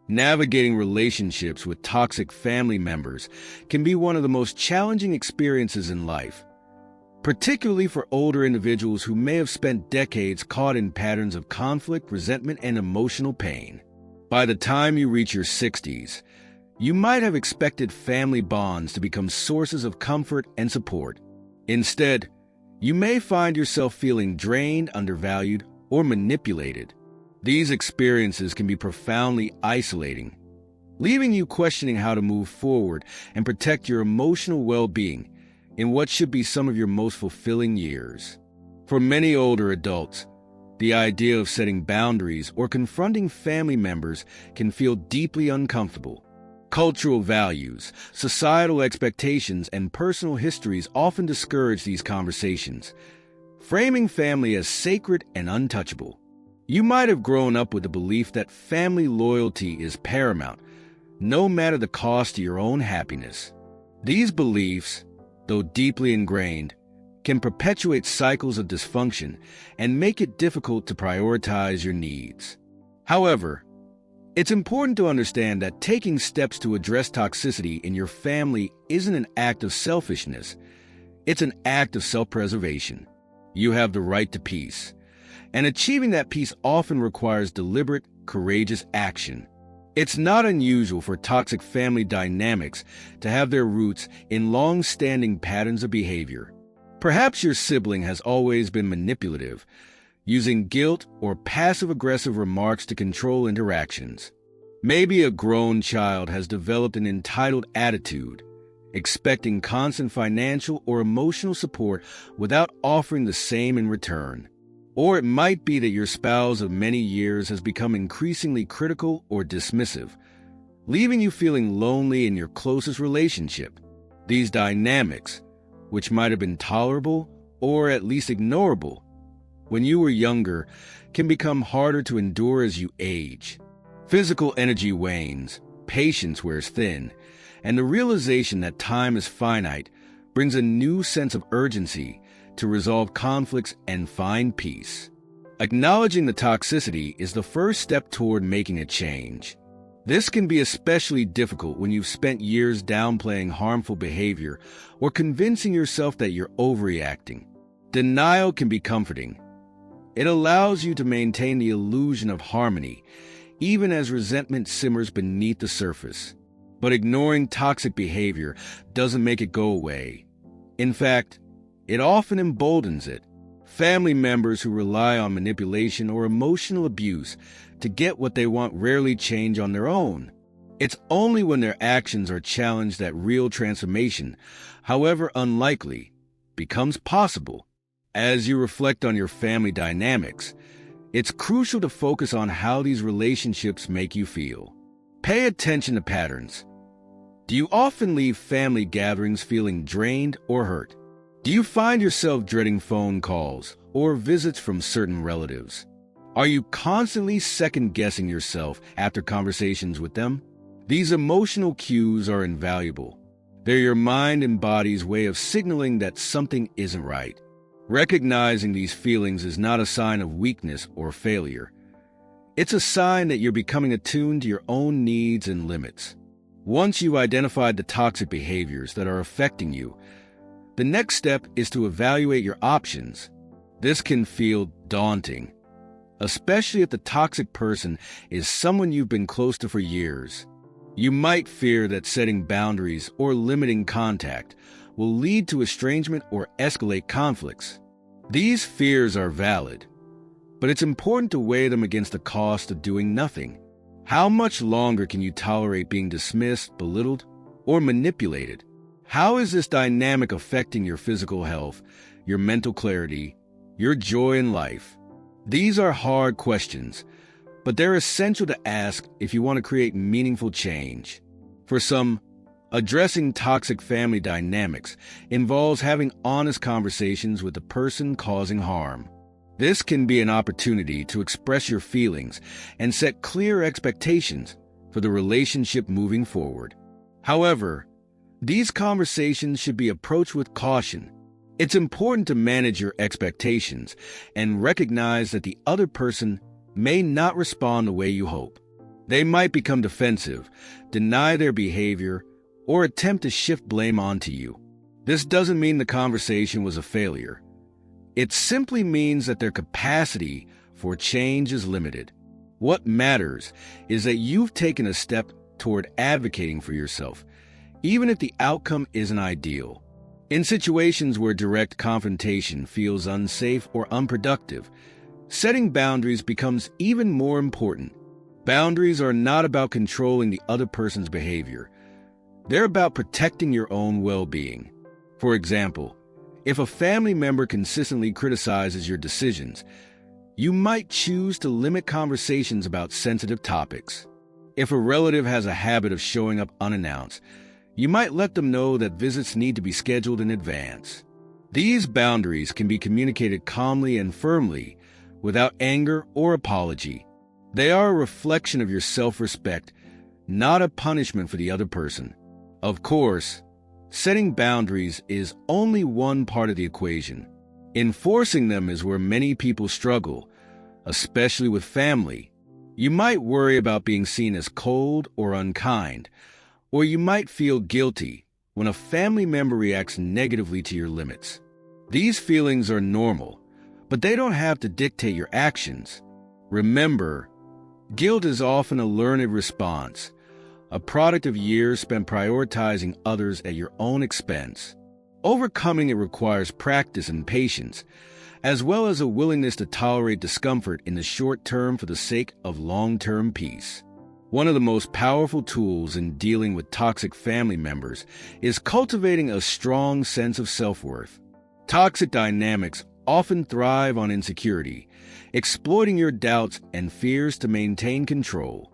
Navigating relationships with toxic family members can be one of the most challenging experiences in life, particularly for older individuals who may have spent decades caught in patterns of conflict, resentment, and emotional pain. By the time you reach your 60s, you might have expected family bonds to become sources of comfort and support. Instead, you may find yourself feeling drained, undervalued, or manipulated. These experiences can be profoundly isolating, leaving you questioning how to move forward and protect your emotional well-being in what should be some of your most fulfilling years. For many older adults, the idea of setting boundaries or confronting family members can feel deeply uncomfortable. Cultural values, societal expectations, and personal histories often discourage these conversations, framing family as sacred and untouchable. You might have grown up with the belief that family loyalty is paramount, no matter the cost to your own happiness. These beliefs, though deeply ingrained, can perpetuate cycles of dysfunction and make it difficult to prioritize your needs. However, it's important to understand that taking steps to address toxicity in your family isn't an act of selfishness. It's an act of self-preservation. You have the right to peace, and achieving that peace often requires deliberate, courageous action. It's not unusual for toxic family dynamics to have their roots in long-standing patterns of behavior. Perhaps your sibling has always been manipulative, using guilt or passive-aggressive remarks to control interactions. Maybe a grown child has developed an entitled attitude, expecting constant financial or emotional support without offering the same in return. Or it might be that your spouse of many years has become increasingly critical or dismissive, leaving you feeling lonely in your closest relationship. These dynamics, which might have been tolerable or at least ignorable when you were younger, can become harder to endure as you age. Physical energy wanes, patience wears thin, and the realization that time is finite brings a new sense of urgency to resolve conflicts and find peace. Acknowledging the toxicity is the first step toward making a change. This can be especially difficult when you've spent years downplaying harmful behavior or convincing yourself that you're overreacting. Denial can be comforting. It allows you to maintain the illusion of harmony, even as resentment simmers beneath the surface. But ignoring toxic behavior doesn't make it go away. In fact, it often emboldens it. Family members who rely on manipulation or emotional abuse to get what they want rarely change on their own. It's only when their actions are challenged that real transformation, however unlikely, becomes possible. As you reflect on your family dynamics, it's crucial to focus on how these relationships make you feel. Pay attention to patterns. Do you often leave family gatherings feeling drained or hurt? Do you find yourself dreading phone calls or visits from certain relatives? Are you constantly second-guessing yourself after conversations with them? These emotional cues are invaluable. They're your mind and body's way of signaling that something isn't right. Recognizing these feelings is not a sign of weakness or failure. It's a sign that you're becoming attuned to your own needs and limits. Once you've identified the toxic behaviors that are affecting you, the next step is to evaluate your options. This can feel daunting, especially if the toxic person is someone you've been close to for years. You might fear that setting boundaries or limiting contact will lead to estrangement or escalate conflicts. These fears are valid, but it's important to weigh them against the cost of doing nothing. How much longer can you tolerate being dismissed, belittled, or manipulated? How is this dynamic affecting your physical health, your mental clarity, your joy in life? These are hard questions, but they're essential to ask if you want to create meaningful change. For some, addressing toxic family dynamics involves having honest conversations with the person causing harm. This can be an opportunity to express your feelings and set clear expectations for the relationship moving forward. However, these conversations should be approached with caution. It's important to manage your expectations and recognize that the other person may not respond the way you hope. They might become defensive, deny their behavior, or attempt to shift blame onto you. This doesn't mean the conversation was a failure. It simply means that their capacity for change is limited. What matters is that you've taken a step toward advocating for yourself, even if the outcome isn't ideal. In situations where direct confrontation feels unsafe or unproductive, setting boundaries becomes even more important. Boundaries are not about controlling the other person's behavior. They're about protecting your own well-being. For example, if a family member consistently criticizes your decisions, you might choose to limit conversations about sensitive topics. If a relative has a habit of showing up unannounced, you might let them know that visits need to be scheduled in advance. These boundaries can be communicated calmly and firmly, without anger or apology. They are a reflection of your self-respect, not a punishment for the other person. Of course, setting boundaries is only one part of the equation. Enforcing them is where many people struggle, especially with family. You might worry about being seen as cold or unkind, or you might feel guilty when a family member reacts negatively to your limits. These feelings are normal, but they don't have to dictate your actions. Remember, guilt is often a learned response, a product of years spent prioritizing others at your own expense. Overcoming it requires practice and patience, as well as a willingness to tolerate discomfort in the short term for the sake of long-term peace. One of the most powerful tools in dealing with toxic family members is cultivating a strong sense of self-worth. Toxic dynamics often thrive on insecurity, exploiting your doubts and fears to maintain control.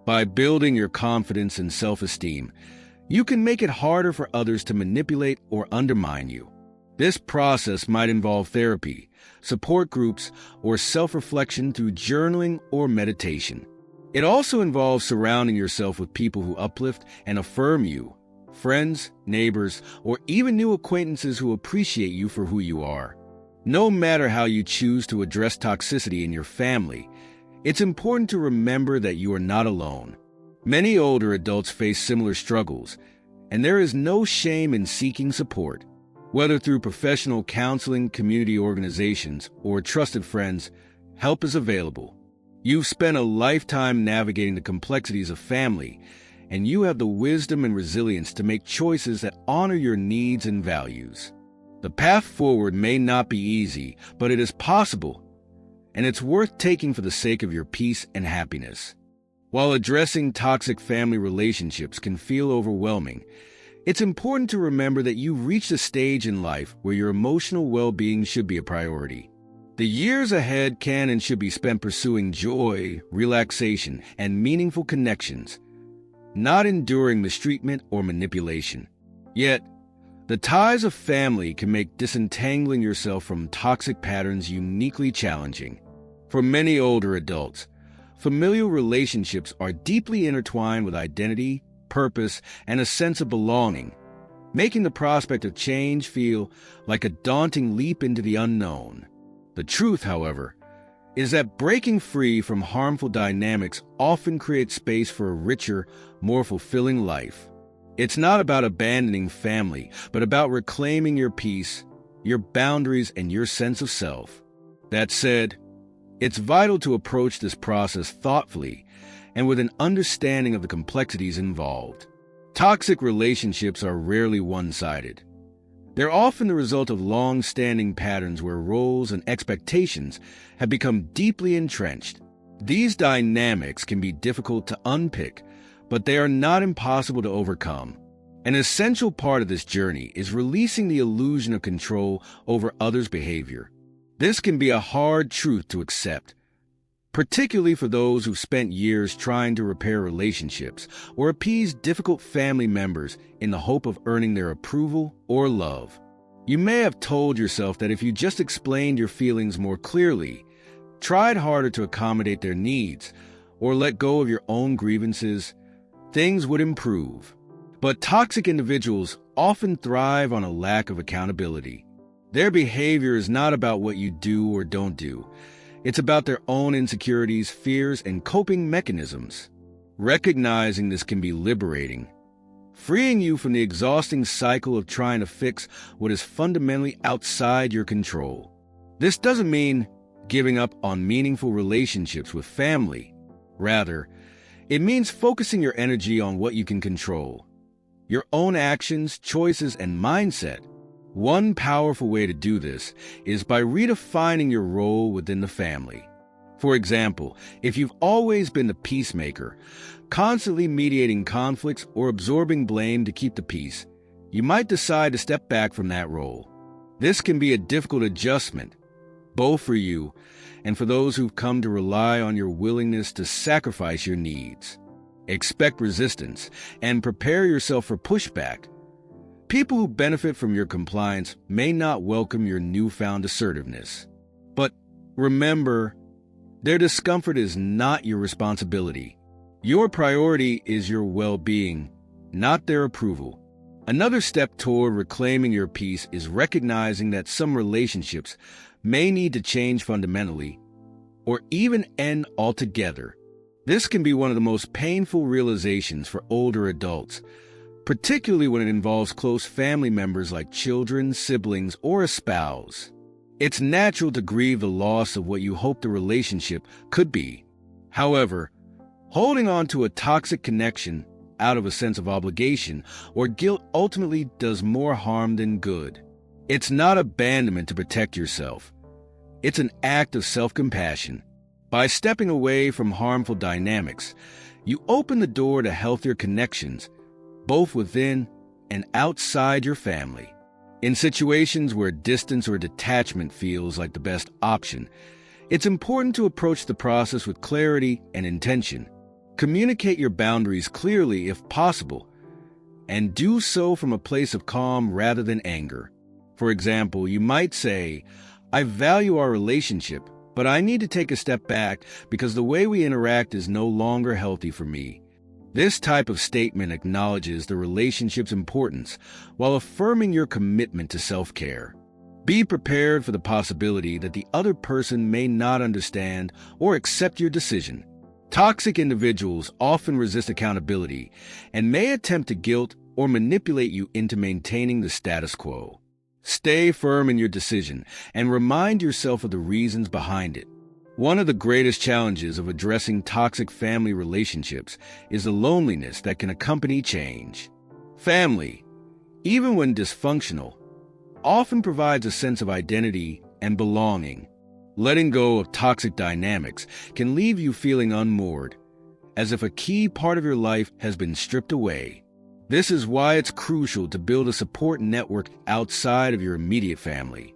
By building your confidence and self-esteem, you can make it harder for others to manipulate or undermine you. This process might involve therapy, support groups, or self-reflection through journaling or meditation. It also involves surrounding yourself with people who uplift and affirm you, friends, neighbors, or even new acquaintances who appreciate you for who you are. No matter how you choose to address toxicity in your family, it's important to remember that you are not alone. Many older adults face similar struggles, and there is no shame in seeking support. Whether through professional counseling, community organizations, or trusted friends, help is available. You've spent a lifetime navigating the complexities of family, and you have the wisdom and resilience to make choices that honor your needs and values. The path forward may not be easy, but it is possible, and it's worth taking for the sake of your peace and happiness. While addressing toxic family relationships can feel overwhelming, it's important to remember that you've reached a stage in life where your emotional well-being should be a priority. The years ahead can and should be spent pursuing joy, relaxation, and meaningful connections, not enduring mistreatment or manipulation. Yet, the ties of family can make disentangling yourself from toxic patterns uniquely challenging. For many older adults, familial relationships are deeply intertwined with identity, purpose, and a sense of belonging, making the prospect of change feel like a daunting leap into the unknown. The truth, however, is that breaking free from harmful dynamics often creates space for a richer, more fulfilling life. It's not about abandoning family, but about reclaiming your peace, your boundaries, and your sense of self. That said, it's vital to approach this process thoughtfully and with an understanding of the complexities involved. Toxic relationships are rarely one-sided. They're often the result of long-standing patterns where roles and expectations have become deeply entrenched. These dynamics can be difficult to unpick, but they are not impossible to overcome. An essential part of this journey is releasing the illusion of control over others' behavior. This can be a hard truth to accept, particularly for those who've spent years trying to repair relationships or appease difficult family members in the hope of earning their approval or love. You may have told yourself that if you just explained your feelings more clearly, tried harder to accommodate their needs, or let go of your own grievances, things would improve. But toxic individuals often thrive on a lack of accountability. Their behavior is not about what you do or don't do. It's about their own insecurities, fears, and coping mechanisms. Recognizing this can be liberating, freeing you from the exhausting cycle of trying to fix what is fundamentally outside your control. This doesn't mean giving up on meaningful relationships with family. Rather, it means focusing your energy on what you can control: your own actions, choices, and mindset. One powerful way to do this is by redefining your role within the family. For example, if you've always been the peacemaker, constantly mediating conflicts or absorbing blame to keep the peace, you might decide to step back from that role. This can be a difficult adjustment, both for you and for those who've come to rely on your willingness to sacrifice your needs. Expect resistance and prepare yourself for pushback. People who benefit from your compliance may not welcome your newfound assertiveness. But remember, their discomfort is not your responsibility. Your priority is your well-being, not their approval. Another step toward reclaiming your peace is recognizing that some relationships may need to change fundamentally or even end altogether. This can be one of the most painful realizations for older adults, particularly when it involves close family members like children, siblings, or a spouse. It's natural to grieve the loss of what you hope the relationship could be. However, holding on to a toxic connection out of a sense of obligation or guilt ultimately does more harm than good. It's not abandonment to protect yourself. It's an act of self-compassion. By stepping away from harmful dynamics, you open the door to healthier connections, both within and outside your family. In situations where distance or detachment feels like the best option, it's important to approach the process with clarity and intention. Communicate your boundaries clearly if possible, and do so from a place of calm rather than anger. For example, you might say, "I value our relationship, but I need to take a step back because the way we interact is no longer healthy for me." This type of statement acknowledges the relationship's importance while affirming your commitment to self-care. Be prepared for the possibility that the other person may not understand or accept your decision. Toxic individuals often resist accountability and may attempt to guilt or manipulate you into maintaining the status quo. Stay firm in your decision and remind yourself of the reasons behind it. One of the greatest challenges of addressing toxic family relationships is the loneliness that can accompany change. Family, even when dysfunctional, often provides a sense of identity and belonging. Letting go of toxic dynamics can leave you feeling unmoored, as if a key part of your life has been stripped away. This is why it's crucial to build a support network outside of your immediate family.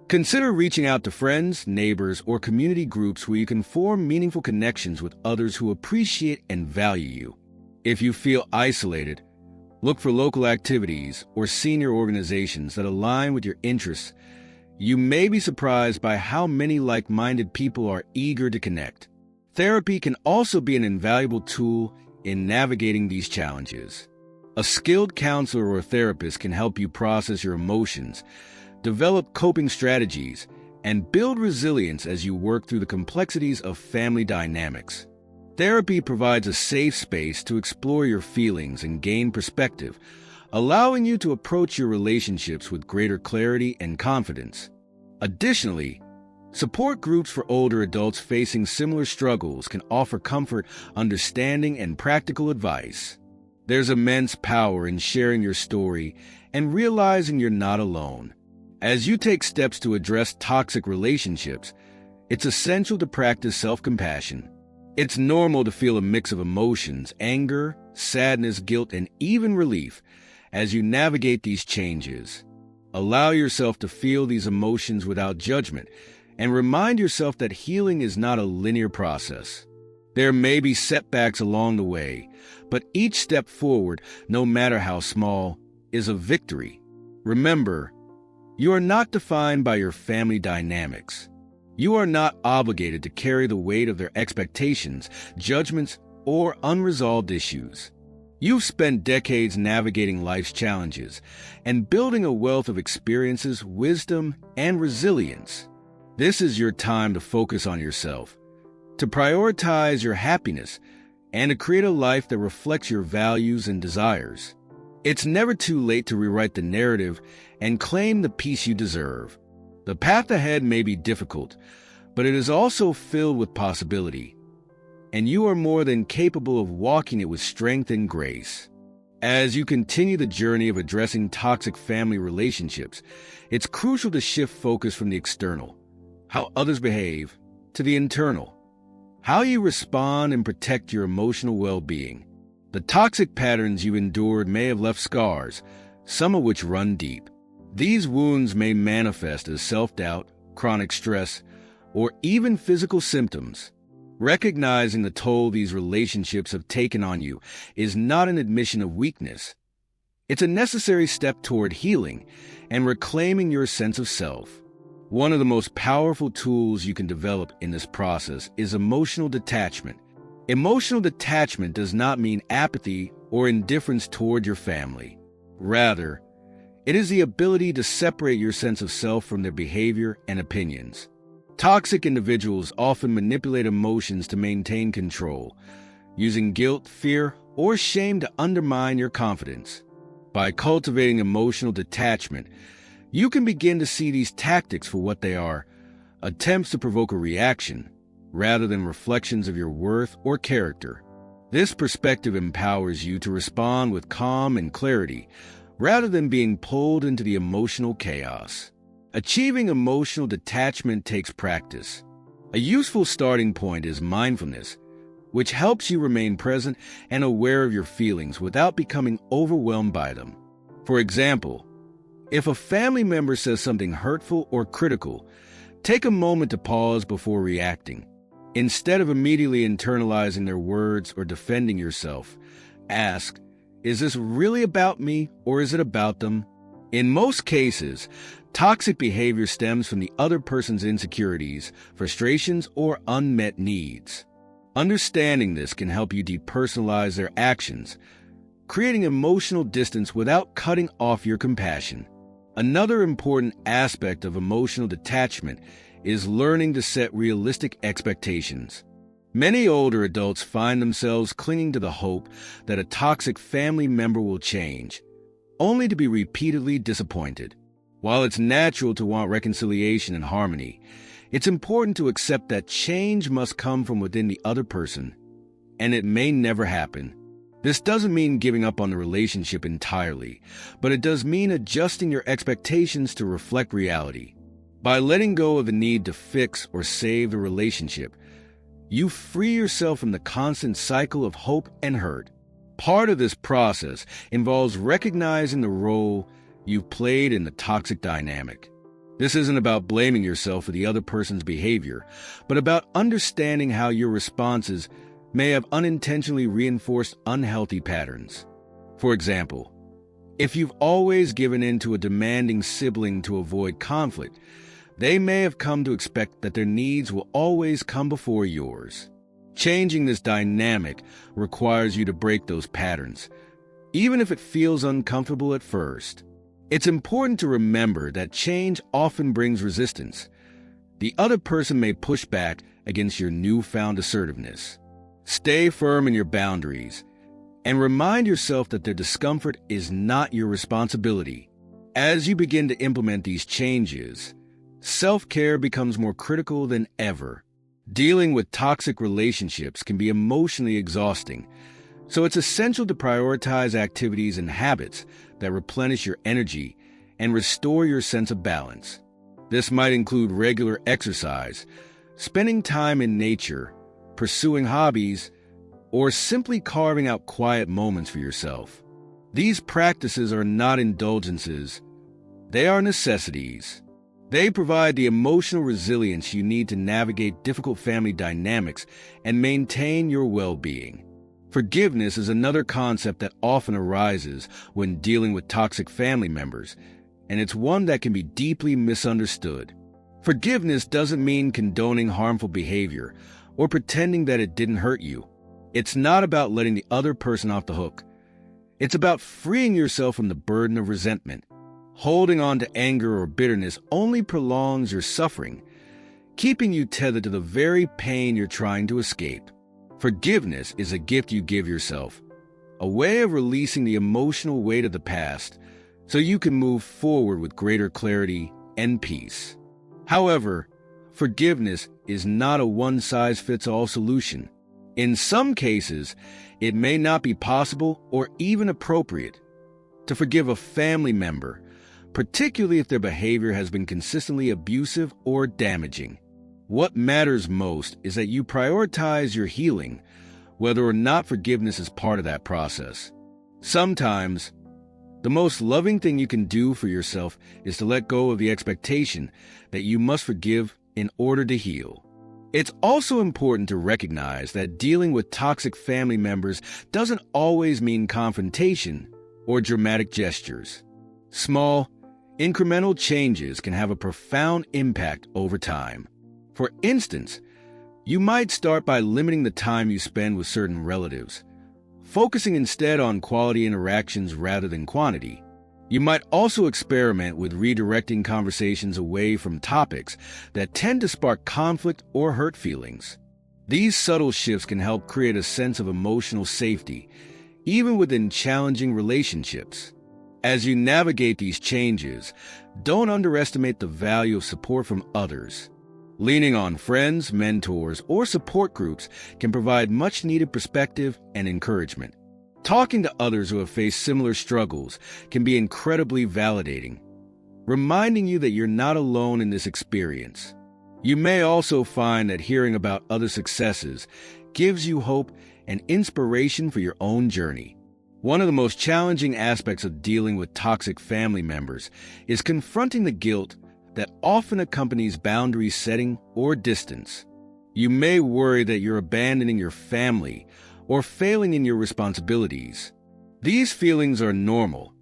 Consider reaching out to friends, neighbors, or community groups where you can form meaningful connections with others who appreciate and value you. If you feel isolated, look for local activities or senior organizations that align with your interests. You may be surprised by how many like-minded people are eager to connect. Therapy can also be an invaluable tool in navigating these challenges. A skilled counselor or therapist can help you process your emotions, develop coping strategies, and build resilience as you work through the complexities of family dynamics. Therapy provides a safe space to explore your feelings and gain perspective, allowing you to approach your relationships with greater clarity and confidence. Additionally, support groups for older adults facing similar struggles can offer comfort, understanding, and practical advice. There's immense power in sharing your story and realizing you're not alone. As you take steps to address toxic relationships, it's essential to practice self-compassion. It's normal to feel a mix of emotions: anger, sadness, guilt, and even relief as you navigate these changes. Allow yourself to feel these emotions without judgment and remind yourself that healing is not a linear process. There may be setbacks along the way, but each step forward, no matter how small, is a victory. Remember, you are not defined by your family dynamics. You are not obligated to carry the weight of their expectations, judgments, or unresolved issues. You've spent decades navigating life's challenges and building a wealth of experiences, wisdom, and resilience. This is your time to focus on yourself, to prioritize your happiness, and to create a life that reflects your values and desires. It's never too late to rewrite the narrative and claim the peace you deserve. The path ahead may be difficult, but it is also filled with possibility, and you are more than capable of walking it with strength and grace. As you continue the journey of addressing toxic family relationships, it's crucial to shift focus from the external, how others behave, to the internal, how you respond and protect your emotional well-being. The toxic patterns you endured may have left scars, some of which run deep. These wounds may manifest as self-doubt, chronic stress, or even physical symptoms. Recognizing the toll these relationships have taken on you is not an admission of weakness. It's a necessary step toward healing and reclaiming your sense of self. One of the most powerful tools you can develop in this process is emotional detachment. Emotional detachment does not mean apathy or indifference toward your family. Rather, it is the ability to separate your sense of self from their behavior and opinions. Toxic individuals often manipulate emotions to maintain control, using guilt, fear, or shame to undermine your confidence. By cultivating emotional detachment, you can begin to see these tactics for what they are, attempts to provoke a reaction, rather than reflections of your worth or character. This perspective empowers you to respond with calm and clarity, rather than being pulled into the emotional chaos. Achieving emotional detachment takes practice. A useful starting point is mindfulness, which helps you remain present and aware of your feelings without becoming overwhelmed by them. For example, if a family member says something hurtful or critical, take a moment to pause before reacting. Instead of immediately internalizing their words or defending yourself, ask, is this really about me or is it about them? In most cases, toxic behavior stems from the other person's insecurities, frustrations, or unmet needs. Understanding this can help you depersonalize their actions, creating emotional distance without cutting off your compassion. Another important aspect of emotional detachment is learning to set realistic expectations. Many older adults find themselves clinging to the hope that a toxic family member will change, only to be repeatedly disappointed. While it's natural to want reconciliation and harmony, it's important to accept that change must come from within the other person, and it may never happen. This doesn't mean giving up on the relationship entirely, but it does mean adjusting your expectations to reflect reality. By letting go of the need to fix or save the relationship, you free yourself from the constant cycle of hope and hurt. Part of this process involves recognizing the role you've played in the toxic dynamic. This isn't about blaming yourself for the other person's behavior, but about understanding how your responses may have unintentionally reinforced unhealthy patterns. For example, if you've always given in to a demanding sibling to avoid conflict, they may have come to expect that their needs will always come before yours. Changing this dynamic requires you to break those patterns, even if it feels uncomfortable at first. It's important to remember that change often brings resistance. The other person may push back against your newfound assertiveness. Stay firm in your boundaries and remind yourself that their discomfort is not your responsibility. As you begin to implement these changes, self-care becomes more critical than ever. Dealing with toxic relationships can be emotionally exhausting, so it's essential to prioritize activities and habits that replenish your energy and restore your sense of balance. This might include regular exercise, spending time in nature, pursuing hobbies, or simply carving out quiet moments for yourself. These practices are not indulgences, they are necessities. They provide the emotional resilience you need to navigate difficult family dynamics and maintain your well-being. Forgiveness is another concept that often arises when dealing with toxic family members, and it's one that can be deeply misunderstood. Forgiveness doesn't mean condoning harmful behavior or pretending that it didn't hurt you. It's not about letting the other person off the hook. It's about freeing yourself from the burden of resentment. Holding on to anger or bitterness only prolongs your suffering, keeping you tethered to the very pain you're trying to escape. Forgiveness is a gift you give yourself, a way of releasing the emotional weight of the past so you can move forward with greater clarity and peace. However, forgiveness is not a one-size-fits-all solution. In some cases, it may not be possible or even appropriate to forgive a family member, particularly if their behavior has been consistently abusive or damaging. What matters most is that you prioritize your healing, whether or not forgiveness is part of that process. Sometimes, the most loving thing you can do for yourself is to let go of the expectation that you must forgive in order to heal. It's also important to recognize that dealing with toxic family members doesn't always mean confrontation or dramatic gestures. Small, incremental changes can have a profound impact over time. For instance, you might start by limiting the time you spend with certain relatives, focusing instead on quality interactions rather than quantity. You might also experiment with redirecting conversations away from topics that tend to spark conflict or hurt feelings. These subtle shifts can help create a sense of emotional safety, even within challenging relationships. As you navigate these changes, don't underestimate the value of support from others. Leaning on friends, mentors, or support groups can provide much-needed perspective and encouragement. Talking to others who have faced similar struggles can be incredibly validating, reminding you that you're not alone in this experience. You may also find that hearing about other successes gives you hope and inspiration for your own journey. One of the most challenging aspects of dealing with toxic family members is confronting the guilt that often accompanies boundary setting or distance. You may worry that you're abandoning your family or failing in your responsibilities. These feelings are normal,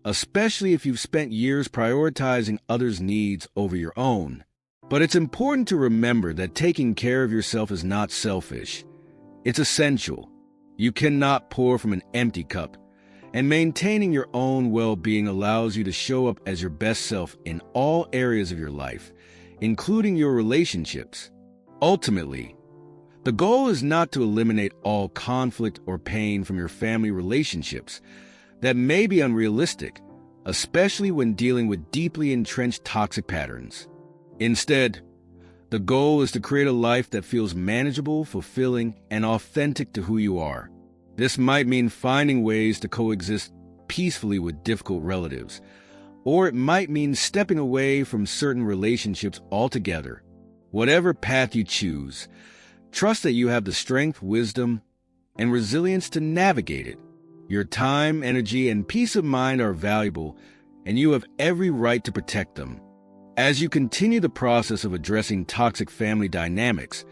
especially if you've spent years prioritizing others' needs over your own. But it's important to remember that taking care of yourself is not selfish. It's essential. You cannot pour from an empty cup, and maintaining your own well-being allows you to show up as your best self in all areas of your life, including your relationships. Ultimately, the goal is not to eliminate all conflict or pain from your family relationships. That may be unrealistic, especially when dealing with deeply entrenched toxic patterns. Instead, the goal is to create a life that feels manageable, fulfilling, and authentic to who you are. This might mean finding ways to coexist peacefully with difficult relatives, or it might mean stepping away from certain relationships altogether. Whatever path you choose, trust that you have the strength, wisdom, and resilience to navigate it. Your time, energy, and peace of mind are valuable, and you have every right to protect them. As you continue the process of addressing toxic family dynamics,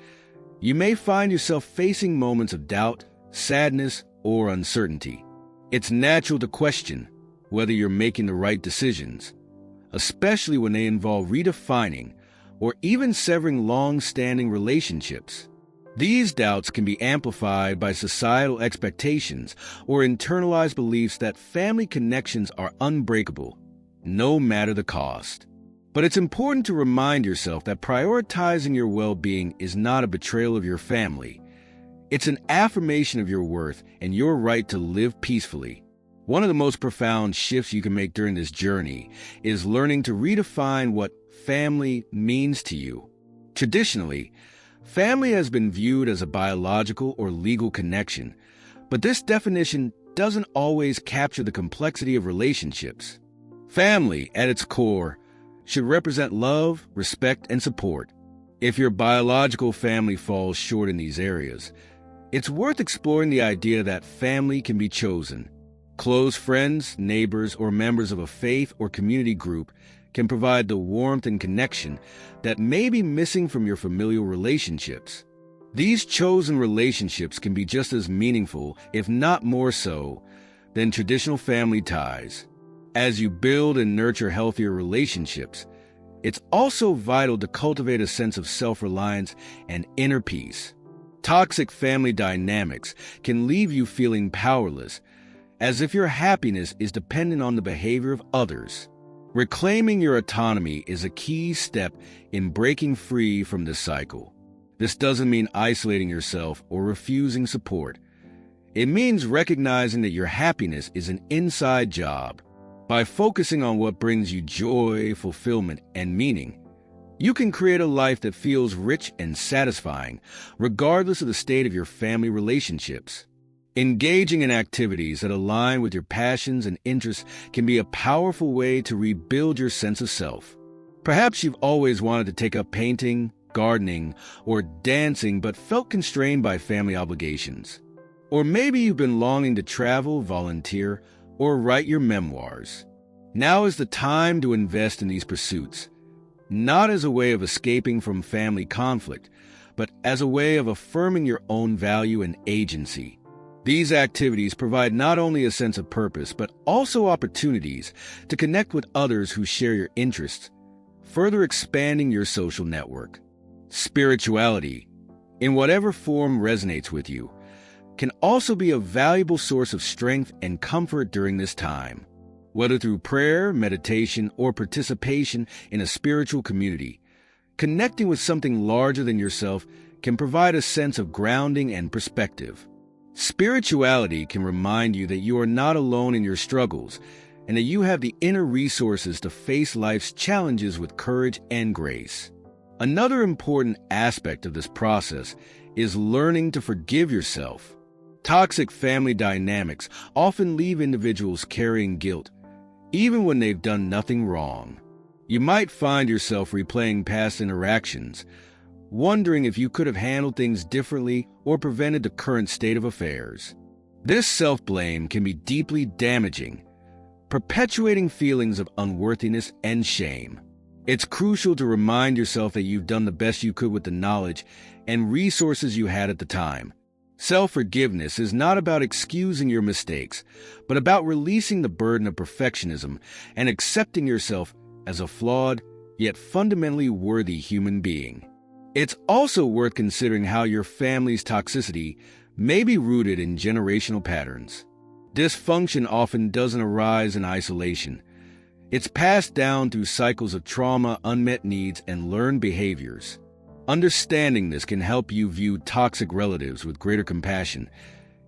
you may find yourself facing moments of doubt, sadness, or uncertainty. It's natural to question whether you're making the right decisions, especially when they involve redefining or even severing long-standing relationships. These doubts can be amplified by societal expectations or internalized beliefs that family connections are unbreakable, no matter the cost. But it's important to remind yourself that prioritizing your well-being is not a betrayal of your family. It's an affirmation of your worth and your right to live peacefully. One of the most profound shifts you can make during this journey is learning to redefine what family means to you. Traditionally, family has been viewed as a biological or legal connection, but this definition doesn't always capture the complexity of relationships. Family, at its core, should represent love, respect, and support. If your biological family falls short in these areas, it's worth exploring the idea that family can be chosen. Close friends, neighbors, or members of a faith or community group can provide the warmth and connection that may be missing from your familial relationships. These chosen relationships can be just as meaningful, if not more so, than traditional family ties. As you build and nurture healthier relationships, it's also vital to cultivate a sense of self-reliance and inner peace. Toxic family dynamics can leave you feeling powerless, as if your happiness is dependent on the behavior of others. Reclaiming your autonomy is a key step in breaking free from this cycle. This doesn't mean isolating yourself or refusing support. It means recognizing that your happiness is an inside job. By focusing on what brings you joy, fulfillment, and meaning, you can create a life that feels rich and satisfying, regardless of the state of your family relationships. Engaging in activities that align with your passions and interests can be a powerful way to rebuild your sense of self. Perhaps you've always wanted to take up painting, gardening, or dancing but felt constrained by family obligations. Or maybe you've been longing to travel, volunteer, or write your memoirs. Now is the time to invest in these pursuits, not as a way of escaping from family conflict, but as a way of affirming your own value and agency. These activities provide not only a sense of purpose, but also opportunities to connect with others who share your interests, further expanding your social network. Spirituality, in whatever form resonates with you, can also be a valuable source of strength and comfort during this time. Whether through prayer, meditation, or participation in a spiritual community, connecting with something larger than yourself can provide a sense of grounding and perspective. Spirituality can remind you that you are not alone in your struggles and that you have the inner resources to face life's challenges with courage and grace. Another important aspect of this process is learning to forgive yourself. Toxic family dynamics often leave individuals carrying guilt, even when they've done nothing wrong. You might find yourself replaying past interactions, wondering if you could have handled things differently or prevented the current state of affairs. This self-blame can be deeply damaging, perpetuating feelings of unworthiness and shame. It's crucial to remind yourself that you've done the best you could with the knowledge and resources you had at the time. Self-forgiveness is not about excusing your mistakes, but about releasing the burden of perfectionism and accepting yourself as a flawed, yet fundamentally worthy human being. It's also worth considering how your family's toxicity may be rooted in generational patterns. Dysfunction often doesn't arise in isolation. It's passed down through cycles of trauma, unmet needs, and learned behaviors. Understanding this can help you view toxic relatives with greater compassion,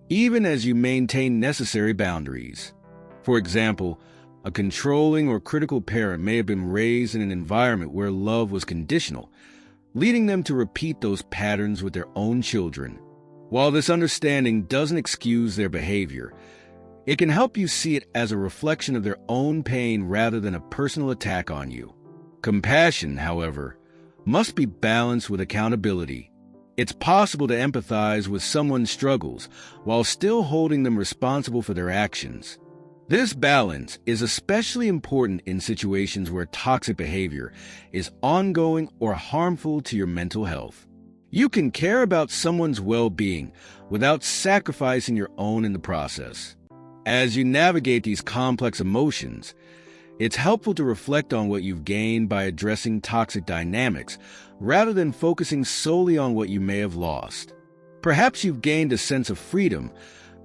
even as you maintain necessary boundaries. For example, a controlling or critical parent may have been raised in an environment where love was conditional, leading them to repeat those patterns with their own children. While this understanding doesn't excuse their behavior, it can help you see it as a reflection of their own pain rather than a personal attack on you. Compassion, however, must be balanced with accountability. It's possible to empathize with someone's struggles while still holding them responsible for their actions. This balance is especially important in situations where toxic behavior is ongoing or harmful to your mental health. You can care about someone's well-being without sacrificing your own in the process. As you navigate these complex emotions, it's helpful to reflect on what you've gained by addressing toxic dynamics rather than focusing solely on what you may have lost. Perhaps you've gained a sense of freedom,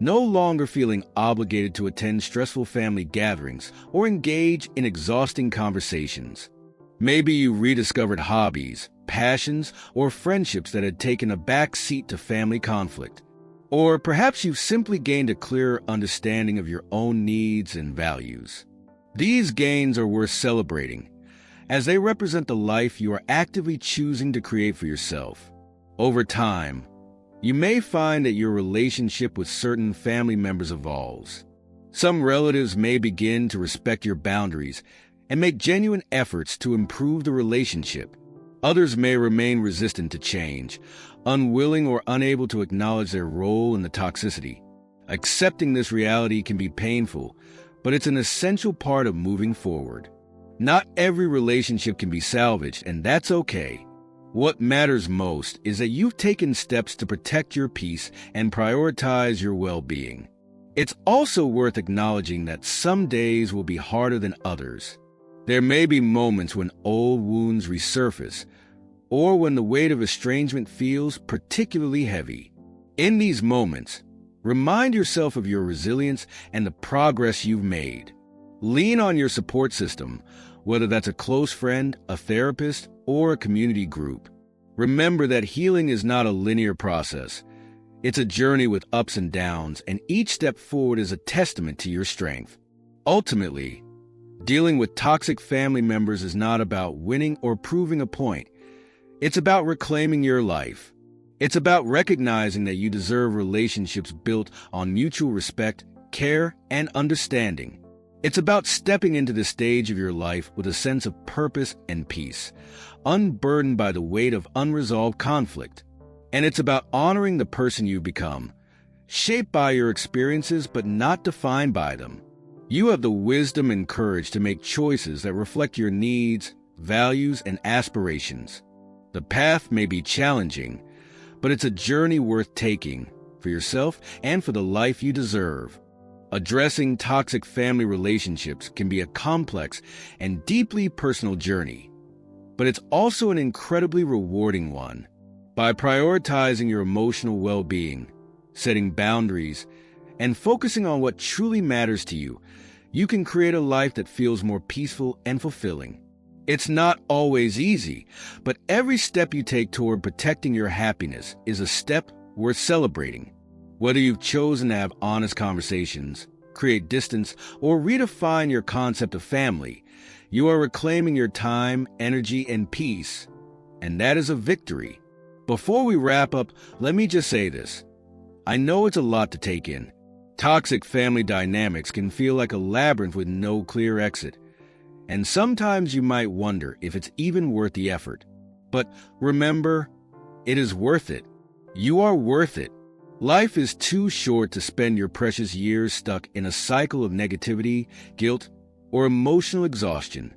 no longer feeling obligated to attend stressful family gatherings or engage in exhausting conversations. Maybe you rediscovered hobbies, passions, or friendships that had taken a back seat to family conflict. Or perhaps you've simply gained a clearer understanding of your own needs and values. These gains are worth celebrating, as they represent the life you are actively choosing to create for yourself. Over time, you may find that your relationship with certain family members evolves. Some relatives may begin to respect your boundaries and make genuine efforts to improve the relationship. Others may remain resistant to change, unwilling or unable to acknowledge their role in the toxicity. Accepting this reality can be painful, but it's an essential part of moving forward. Not every relationship can be salvaged, and that's okay. What matters most is that you've taken steps to protect your peace and prioritize your well-being. It's also worth acknowledging that some days will be harder than others. There may be moments when old wounds resurface, or when the weight of estrangement feels particularly heavy. In these moments, remind yourself of your resilience and the progress you've made. Lean on your support system, whether that's a close friend, a therapist, or a community group. Remember that healing is not a linear process. It's a journey with ups and downs, and each step forward is a testament to your strength. Ultimately, dealing with toxic family members is not about winning or proving a point. It's about reclaiming your life. It's about recognizing that you deserve relationships built on mutual respect, care, and understanding. It's about stepping into this stage of your life with a sense of purpose and peace, unburdened by the weight of unresolved conflict. And it's about honoring the person you become, shaped by your experiences but not defined by them. You have the wisdom and courage to make choices that reflect your needs, values, and aspirations. The path may be challenging, but it's a journey worth taking for yourself and for the life you deserve. Addressing toxic family relationships can be a complex and deeply personal journey, but it's also an incredibly rewarding one. By prioritizing your emotional well-being, setting boundaries, and focusing on what truly matters to you, you can create a life that feels more peaceful and fulfilling. It's not always easy, but every step you take toward protecting your happiness is a step worth celebrating. Whether you've chosen to have honest conversations, create distance, or redefine your concept of family, you are reclaiming your time, energy, and peace. And that is a victory. Before we wrap up, let me just say this. I know it's a lot to take in. Toxic family dynamics can feel like a labyrinth with no clear exit. And sometimes you might wonder if it's even worth the effort. But remember, it is worth it. You are worth it. Life is too short to spend your precious years stuck in a cycle of negativity, guilt, or emotional exhaustion.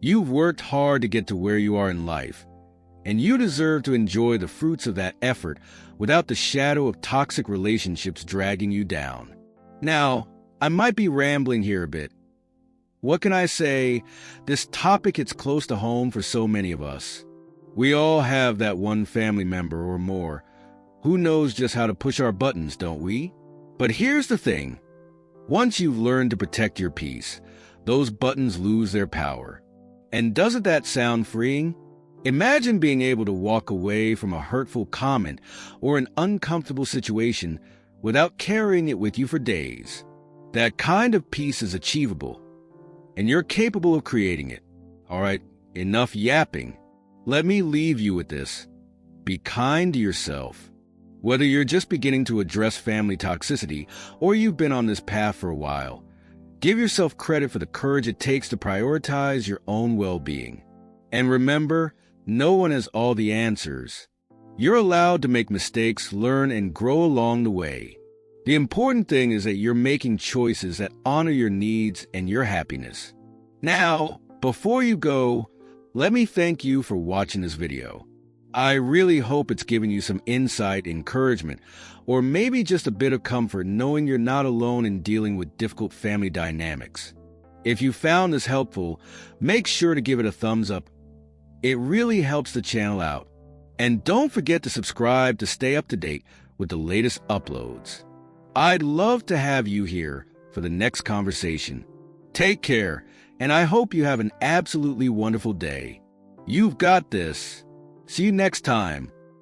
You've worked hard to get to where you are in life, and you deserve to enjoy the fruits of that effort without the shadow of toxic relationships dragging you down. Now, I might be rambling here a bit. What can I say? This topic hits close to home for so many of us. We all have that one family member or more who knows just how to push our buttons, don't we? But here's the thing. Once you've learned to protect your peace, those buttons lose their power. And doesn't that sound freeing? Imagine being able to walk away from a hurtful comment or an uncomfortable situation without carrying it with you for days. That kind of peace is achievable, and you're capable of creating it. All right, enough yapping. Let me leave you with this. Be kind to yourself. Whether you're just beginning to address family toxicity or you've been on this path for a while, give yourself credit for the courage it takes to prioritize your own well-being. And remember, no one has all the answers. You're allowed to make mistakes, learn, and grow along the way. The important thing is that you're making choices that honor your needs and your happiness. Now, before you go, let me thank you for watching this video. I really hope it's given you some insight, encouragement, or maybe just a bit of comfort knowing you're not alone in dealing with difficult family dynamics. If you found this helpful, make sure to give it a thumbs up. It really helps the channel out. And don't forget to subscribe to stay up to date with the latest uploads. I'd love to have you here for the next conversation. Take care, and I hope you have an absolutely wonderful day. You've got this. See you next time